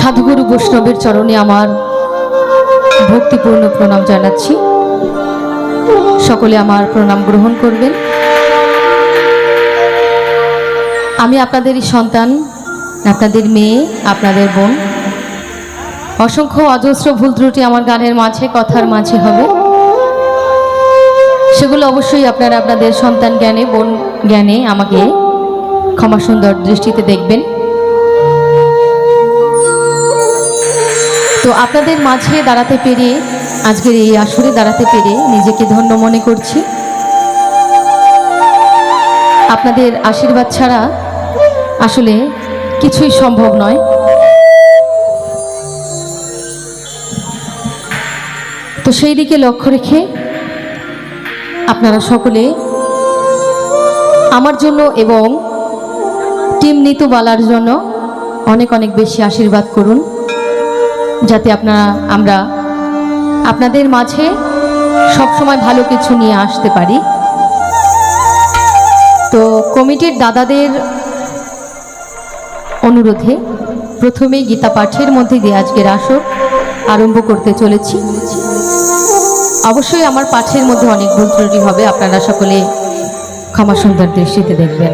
সাধুগুরু বৈষ্ণবের চরণে আমার ভক্তিপূর্ণ প্রণাম জানাচ্ছি। সকলে আমার প্রণাম গ্রহণ করবেন। আমি আপনাদেরই সন্তান, আপনাদের মেয়ে, আপনাদের বোন। অসংখ্য অজস্র ভুল ত্রুটি আমার গানের মাঝে, কথার মাঝে হবে, সেগুলো অবশ্যই আপনারা আপনাদের সন্তান জ্ঞানে, বোন জ্ঞানে আমাকে ক্ষমা সুন্দর দৃষ্টিতে দেখবেন। তো আপনাদের মাঝে দাঁড়াতে পেরে, আজকের এই আসরে দাঁড়াতে পেরে নিজেকে ধন্য মনে করছি। আপনাদের আশীর্বাদ ছাড়া আসলে কিছুই সম্ভব নয়। তো সেই দিকে লক্ষ্য রেখে আপনারা সকলে আমার জন্য এবং টিম নিতুবালার জন্য অনেক অনেক বেশি আশীর্বাদ করুন, যাতে আমরা আপনাদের মাঝে সবসময় ভালো কিছু নিয়ে আসতে পারি। তো কমিটির দাদাদের অনুরোধে প্রথমেই গীতা পাঠের মধ্যে দিয়ে আজকের আসর আরম্ভ করতে চলেছি। অবশ্যই আমার পাঠের মধ্যে অনেক ভুল ত্রুটি হবে, আপনারা সকলে ক্ষমা সুন্দর দৃষ্টিতে দেখবেন।